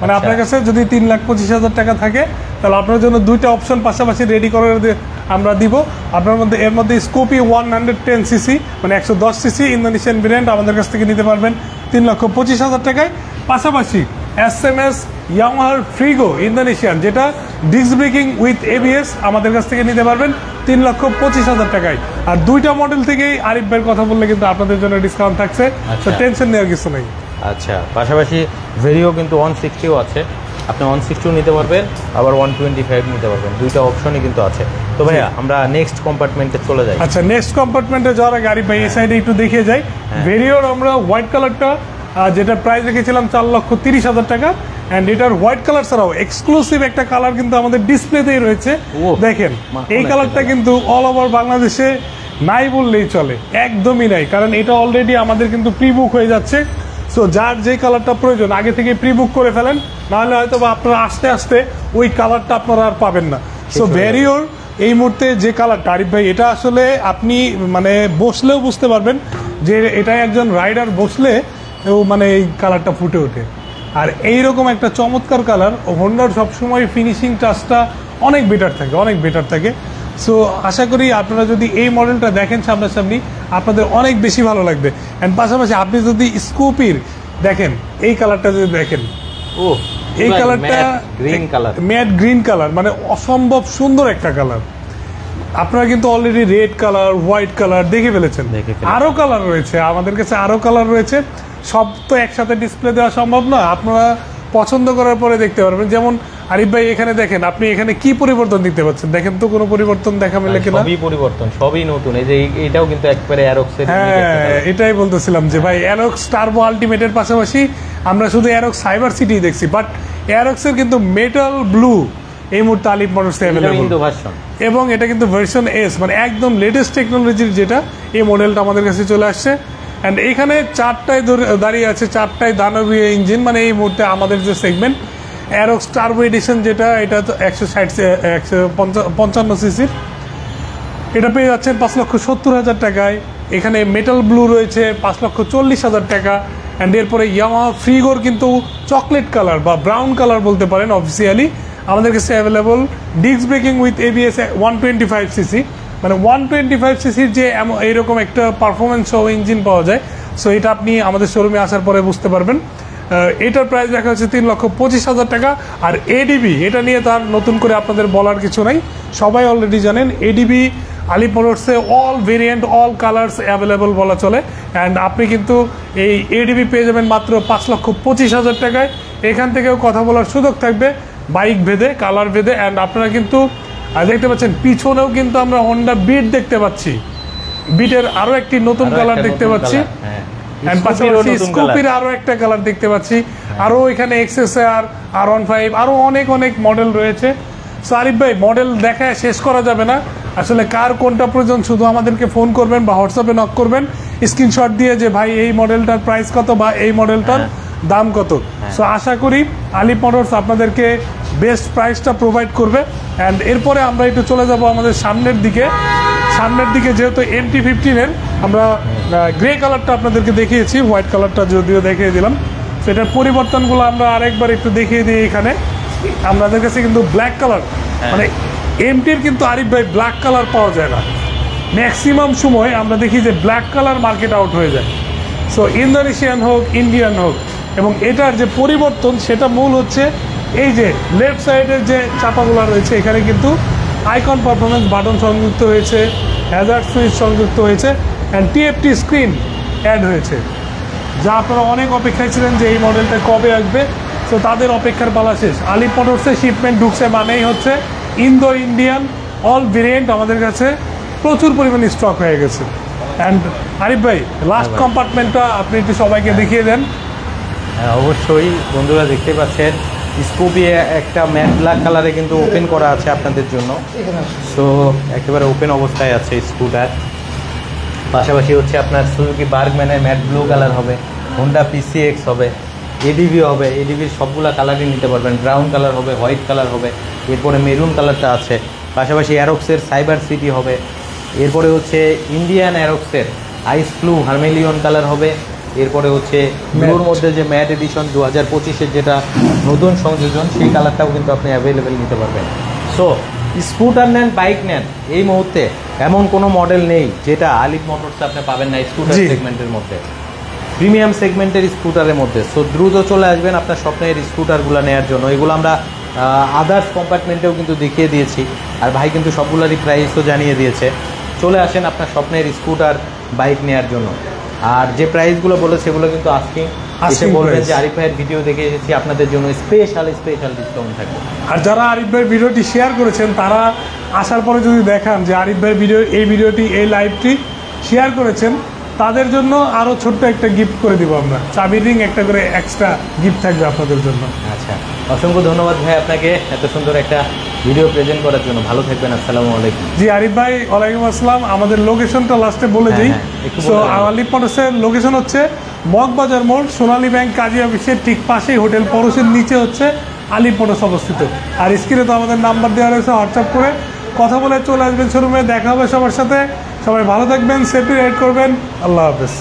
মানে আপনার কাছে যদি 3,25,000 টাকা থাকে, তাহলে আপনার জন্য দুইটা অপশন পাশাপাশি রেডি করে আমরা দিব। আপনার মধ্যে এর মধ্যে স্কুপি 110cc, মানে 110cc ইন্দোনেশিয়ান ভেরিয়েন্ট আমাদের কাছ থেকে নিতে পারবেন 3,25,000 টাকায়। পাশাপাশি SMS ইয়ামাহার ফ্রিগো ইন্দোনেশিয়ান, যেটা ডিস্ক ব্রেকিং উইথ ABS আমাদের কাছ থেকে নিতে পারবেন 3,25,000 টাকায়। আর দুইটা মডেল থেকেই আরিফ ভাইয়ের কথা বললে কিন্তু আপনাদের জন্য ডিসকাউন্ট থাকছে, তো টেনশন নেওয়ার কিছু নেই। আচ্ছা, পাশাপাশি ভেরিও কিন্তু 160ও আছে, আপনি 160 নিতে পারবেন, আবার 125 নিতে পারবেন, দুইটা অপশনই কিন্তু আছে। তো ভাইয়া আমরা নেক্সট কম্পার্টমেন্টে চলে যাই। আচ্ছা, নেক্সট কম্পার্টমেন্টে যাওয়ার আগে আরিফ ভাই এই সাইডে একটু দেখিয়ে যাই। ভেরিওর আমরা হোয়াইট কালারটা যেটা প্রাইস রেখেছিলাম 4,30,000 টাকা, অ্যান্ড এটার হোয়াইট কালার ছাড়াও এক্সক্লুসিভ একটা কালার কিন্তু আমাদের ডিসপ্লেতেই রয়েছে। দেখেন এই কালারটা কিন্তু অল ওভার বাংলাদেশে নাই বললেই চলে, একদমই নাই, কারণ এটা অলরেডি আমাদের কিন্তু প্রি বুক হয়ে যাচ্ছে। সো যার যে কালারটা প্রয়োজন আগে থেকে প্রি বুক করে ফেলেন, নাহলে হয়তো বা আপনারা আস্তে আস্তে ওই কালারটা আপনারা আর পাবেন না। সো ভেরিওর এই মুহূর্তে যে কালারটা আরিফ ভাই, এটা আসলে আপনি মানে বসলেও বুঝতে পারবেন যে এটা একজন রাইডার বসলে মানে এই কালারটা ফুটে ওঠে। আর এইরকম একটা চমৎকার কালার হোন্ডার সবসময় ফিনিশিং টাচটা অনেক বেটার থাকে, অনেক বেটার থাকে। সো আশা করি আপনারা যদি এই মডেলটা দেখেন সামনাসামনি আপনাদের অনেক বেশি ভালো লাগবে। অ্যান্ড পাশাপাশি আপনি যদি স্কুপির দেখেন এই কালারটা যদি দেখেন, এই কালারটা green colour, mat green colour, মানে অসম্ভব সুন্দর একটা কালার। আপনারা কিন্তু already red colour, white colour দেখে ফেলেছেন, আরো কালার রয়েছে আমাদের কাছে, আরো কালার রয়েছে। সব তো একসাথে ডিসপ্লে দেওয়া সম্ভব না, আপনারা পছন্দ করার পরে দেখতে পারবেন। যেমন আরিফ ভাই এখানে দেখেন, আপনি এখানে কি পরিবর্তন দেখতে পাচ্ছেন, দেখেন তো কোনো পরিবর্তন দেখা মিলে কিনা? সবই পরিবর্তন, সবই নতুন। এই যে এটাও কিন্তু একবারে অ্যারক্সের। হ্যাঁ, এটাই বলতেছিলাম যে ভাই অ্যারক্স টার্বো আলটিমেটের পাশাপাশি আমরা শুধু অ্যারক্স সাইবার সিটি দেখছি, বাট অ্যারক্সের কিন্তু মেটাল ব্লু এই মুহূর্তে আলিফ মোটরসে অ্যাভেলেবল, এবং এটা কিন্তু ভার্সন এস, মানে একদম লেটেস্ট টেকনোলজির যেটা, এই মডেলটা আমাদের কাছে চলে আসছে। অ্যান্ড এখানে চারটায় দাঁড়িয়ে আছে, চারটায় দানবীয় ইঞ্জিন, মানে এই মুহূর্তে আমাদের যে সেগমেন্ট অ্যারক্স টার্বো এডিশন যেটা, এটা তো 155 সিসির, এটা পেয়ে যাচ্ছেন 5,70,000 টাকায়। এখানে মেটাল ব্লু রয়েছে 5,40,000 টাকা। অ্যান্ড এরপরে ইয়ামাহা ফ্রিগোর কিন্তু চকলেট কালার বা ব্রাউন কালার বলতে পারেন অফিসিয়ালি আমাদের কাছে available. Disk breaking with ABS 125 CC, মানে 125 সিসির যে এইরকম একটা পারফরমেন্স সহ ইঞ্জিন পাওয়া যায়। সো এটা আপনি আমাদের শোরুমে আসার পরে বুঝতে পারবেন। এটার প্রাইস দেখা হচ্ছে 3,25,000 টাকা। আর এডিবি, এটা নিয়ে তার নতুন করে আপনাদের বলার কিছু নাই, সবাই অলরেডি জানেন। এডিবি আলিফ মোটরসে all variant, all colours available বলা চলে। অ্যান্ড আপনি কিন্তু এই এডিবি পেয়ে যাবেন মাত্র 5,25,000 টাকায়। এখান থেকেও কথা বলার সুযোগ থাকবে বাইক ভেদে, কালার ভেদে। অ্যান্ড আপনারা কিন্তু দেখতে পাচ্ছেন পিছনেও কিন্তু আমরা হোন্ডা বিট দেখতে পাচ্ছি, বিটের আরো একটি নতুন কালার দেখতে পাচ্ছি, স্কুপির আরো একটা কালার দেখতে পাচ্ছি, আরো এখানে XSR, R15, আরো অনেক অনেক মডেল রয়েছে। সো আরিফ ভাই, মডেল দেখায় শেষ করা যাবে না, আসলে কার কোনটা প্রয়োজন শুধু আমাদেরকে ফোন করবেন বা হোয়াটসঅ্যাপে নক করবেন স্ক্রিনশট দিয়ে যে ভাই এই মডেলটার প্রাইস কত বা এই মডেলটার দাম কত। সো আশা করি আলিফ মোটরস আপনাদেরকে বেস্ট প্রাইসটা প্রোভাইড করবে। অ্যান্ড এরপরে আমরা একটু চলে যাব আমাদের সামনের দিকে। যেহেতু MT-15 আমরা গ্রে কালারটা আপনাদেরকে দেখিয়েছি, হোয়াইট কালারটা যদিও দেখিয়ে দিলাম, সেটার পরিবর্তনগুলো আমরা আরেকবার একটু দেখিয়ে দিই। এখানে আমাদের কাছে কিন্তু ব্ল্যাক কালার, মানে MT-র কিন্তু আরিফ ভাই ব্ল্যাক কালার পাওয়া যায় না, ম্যাক্সিমাম সময় আমরা দেখি যে ব্ল্যাক কালার মার্কেট আউট হয়ে যায়। সো ইন্দোনেশিয়ান হোক, ইন্ডিয়ান হোক, এবং এটার যে পরিবর্তন সেটা মূল হচ্ছে এই যে লেফট সাইডের যে চাপাগুলো রয়েছে, এখানে কিন্তু আইকন পারফরমেন্স বাটন সংযুক্ত হয়েছে, হ্যাজার্ড সুইচ সংযুক্ত হয়েছে, অ্যান্ড TFT স্ক্রিন অ্যাড হয়েছে, যা আপনারা অনেক অপেক্ষায় ছিলেন যে এই মডেলটা কবে আসবে। সো তাদের অপেক্ষার পালা শেষ। আলিফ মোটরসে শিপমেন্ট ঢুকছে মানেই হচ্ছে ইন্দো ইন্ডিয়ান অল ভেরিয়েন্ট আমাদের কাছে প্রচুর পরিমাণে স্টক হয়ে গেছে। অ্যান্ড আরিফ ভাই, লাস্ট কম্পার্টমেন্টটা আপনি একটু সবাইকে দেখিয়ে দেন। হ্যাঁ, অবশ্যই বন্ধুরা দেখতে পাচ্ছেন স্কুপি একটা ম্যাট ব্ল্যাক কালারে কিন্তু ওপেন করা আছে আপনাদের জন্য। সো একেবারে ওপেন অবস্থায় আছে স্কুটার। পাশাপাশি হচ্ছে আপনার সুজুকি বার্গম্যানের ম্যাট ব্লু কালার হবে, হোন্ডা PCX হবে, এডিবি হবে, এডিবির সবগুলা কালারই নিতে পারবেন। ব্রাউন কালার হবে, হোয়াইট কালার হবে, এরপরে মেরুন কালারটা আছে। পাশাপাশি অ্যারক্সের সাইবার সিটি হবে, এরপরে হচ্ছে ইন্ডিয়ান অ্যারক্সের আইস ব্লু ভার্মেলিয়ন কালার হবে, এরপরে হচ্ছে ব্লুর মধ্যে যে ম্যাট এডিশন 2025-এর যেটা নতুন সংযোজন, সেই কালারটাও কিন্তু আপনি অ্যাভেলেবেল নিতে পারবেন। সো স্কুটার নেন, বাইক নেন, এই মুহূর্তে এমন কোনো মডেল নেই যেটা আলিফ মোটরসে আপনি পাবেন না স্কুটার সেগমেন্টের মধ্যে, প্রিমিয়াম সেগমেন্টের স্কুটারের মধ্যে। সো দ্রুত চলে আসবেন আপনার স্বপ্নের স্কুটারগুলো নেওয়ার জন্য। এগুলো আমরা আদার্স কম্পার্টমেন্টেও কিন্তু দেখিয়ে দিয়েছি, আর ভাই কিন্তু সবগুলোরই প্রাইসও জানিয়ে দিয়েছে। চলে আসেন আপনার স্বপ্নের স্কুটার বাইক নেওয়ার জন্য। আর যে প্রাইসগুলো বলে সেগুলো কিন্তু আস্কিং, এসে বলবেন যে আরিফ ভাইয়ের ভিডিও দেখে এসেছি, আপনাদের জন্য স্পেশাল ডিসকাউন্ট থাকবে। আর যারা আরিফ ভাইয়ের ভিডিওটি শেয়ার করেছেন তারা আসার পরে যদি দেখান যে আরিফ ভাইয়ের ভিডিওটি এই লাইভটি শেয়ার করেছেন, তাদের জন্য আরও ছোট্ট একটা গিফট করে দিব আমরা, চাবির রিং একটা করে এক্সট্রা গিফট থাকবে আপনাদের জন্য। আচ্ছা, অসংখ্য ধন্যবাদ ভাই আপনাকে এত সুন্দর একটা ভিডিও প্রেজেন্ট করার জন্য। ভালো থাকবেন, আসসালামু আলাইকুম। জি আরিফ ভাই, ওয়ালাইকুম আসসালাম। আমাদের লোকেশনটা লাস্টে বলে দিই। সো আলিফ মোটরসের লোকেশন হচ্ছে মগবাজার মোড়, সোনালী ব্যাংক কাজী অফিসের ঠিক পাশেই হোটেল পরশের নিচে হচ্ছে আলিফ মোটরস অবস্থিত। আর স্ক্রিনে তো আমাদের নাম্বার দেওয়া রয়েছে, হোয়াটসঅ্যাপ করে কথা বলে চলে আসবেন শোরুমে, দেখা হবে সবার সাথে। সবাই ভালো থাকবেন, সেফটি রাইড করবেন। আল্লাহ হাফেজ।